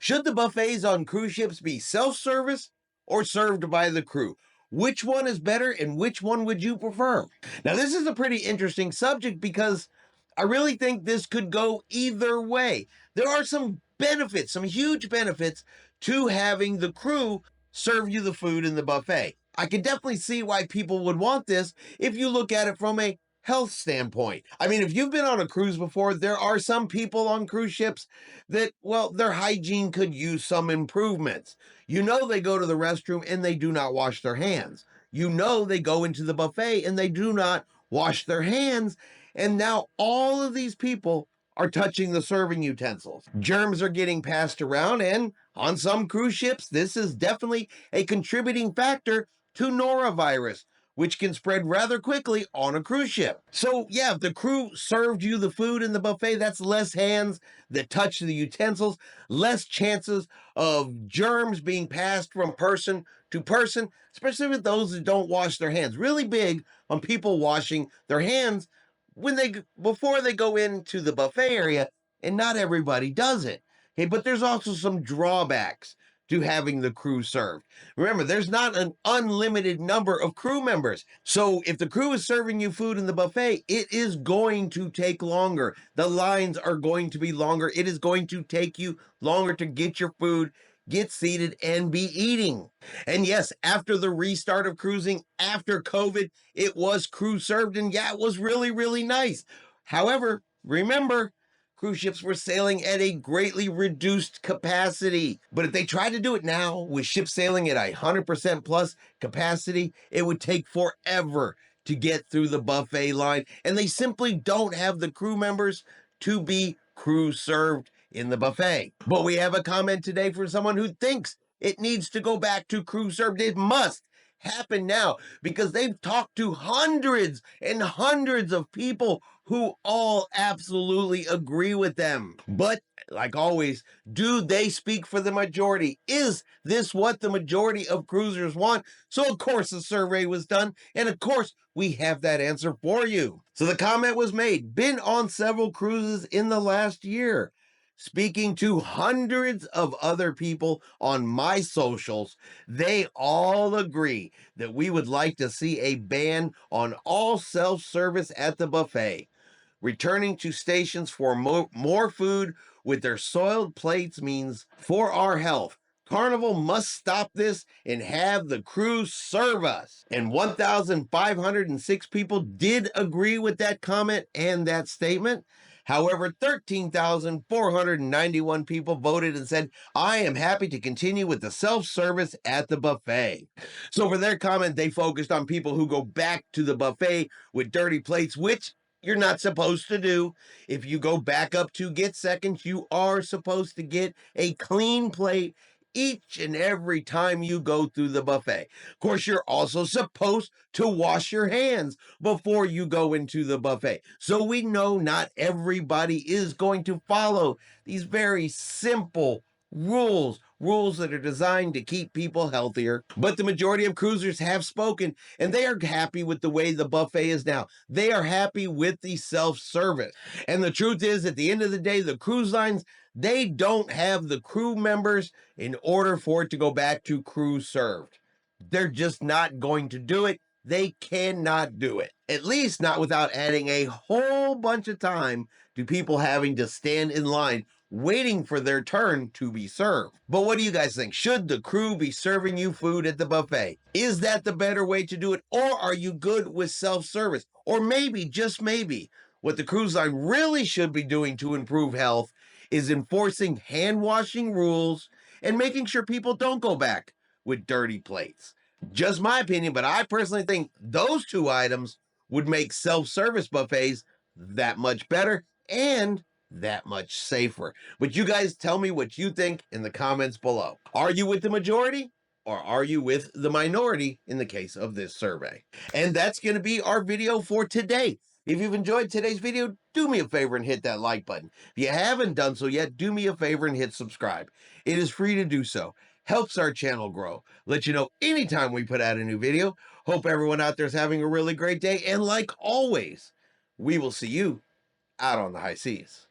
Should the buffets on cruise ships be self-service or served by the crew? Which one is better and which one would you prefer? Now, this is a pretty interesting subject because I really think this could go either way. There are some benefits, some huge benefits to having the crew serve you the food in the buffet. I can definitely see why people would want this if you look at it from a health standpoint. I mean, if you've been on a cruise before, there are some people on cruise ships that, well, their hygiene could use some improvements. You know, they go to the restroom and they do not wash their hands. You know, they go into the buffet and they do not wash their hands. And now all of these people are touching the serving utensils. Germs are getting passed around, and on some cruise ships, this is definitely a contributing factor to norovirus, which can spread rather quickly on a cruise ship. So yeah, if the crew served you the food in the buffet, that's less hands that touch the utensils, less chances of germs being passed from person to person, especially with those that don't wash their hands. Really big on people washing their hands before they go into the buffet area, and not everybody does it. Okay, but there's also some drawbacks to having the crew served. Remember, there's not an unlimited number of crew members. So if the crew is serving you food in the buffet, it is going to take longer. The lines are going to be longer. It is going to take you longer to get your food, get seated, and be eating. And yes, after the restart of cruising, after COVID, it was crew served, and yeah, it was really, really nice. However, remember, cruise ships were sailing at a greatly reduced capacity. But if they tried to do it now with ships sailing at 100% plus capacity, it would take forever to get through the buffet line. And they simply don't have the crew members to be crew served in the buffet. But we have a comment today from someone who thinks it needs to go back to crew served. It must happen now because they've talked to hundreds and hundreds of people who all absolutely agree with them. But like always, do they speak for the majority? Is this what the majority of cruisers want? So of course the survey was done, and of course we have that answer for you. So the comment was made, been on several cruises in the last year. Speaking to hundreds of other people on my socials, they all agree that we would like to see a ban on all self-service at the buffet. Returning to stations for more food with their soiled plates means for our health. Carnival must stop this and have the crew serve us. And 1,506 people did agree with that comment and that statement. However, 13,491 people voted and said, I am happy to continue with the self-service at the buffet. So for their comment, they focused on people who go back to the buffet with dirty plates, which you're not supposed to do. If you go back up to get seconds, you are supposed to get a clean plate each and every time you go through the buffet. Of course, you're also supposed to wash your hands before you go into the buffet. So we know not everybody is going to follow these very simple rules that are designed to keep people healthier. But the majority of cruisers have spoken, and they are happy with the way the buffet is now. They are happy with the self-service. And the truth is, at the end of the day, the cruise lines, they don't have the crew members in order for it to go back to crew served. They're just not going to do it. They cannot do it. At least not without adding a whole bunch of time to people having to stand in line waiting for their turn to be served. But what do you guys think? Should the crew be serving you food at the buffet? Is that the better way to do it? Or are you good with self-service? Or maybe, just maybe, what the cruise line really should be doing to improve health is enforcing hand washing rules and making sure people don't go back with dirty plates. Just my opinion, but I personally think those two items would make self-service buffets that much better and that much safer. But you guys tell me what you think in the comments below. Are you with the majority or are you with the minority in the case of this survey? And that's going to be our video for today. If you've enjoyed today's video, do me a favor and hit that like button. If you haven't done so yet, do me a favor and hit subscribe. It is free to do so. Helps our channel grow. Let you know anytime we put out a new video. Hope everyone out there is having a really great day. And like always, we will see you out on the high seas.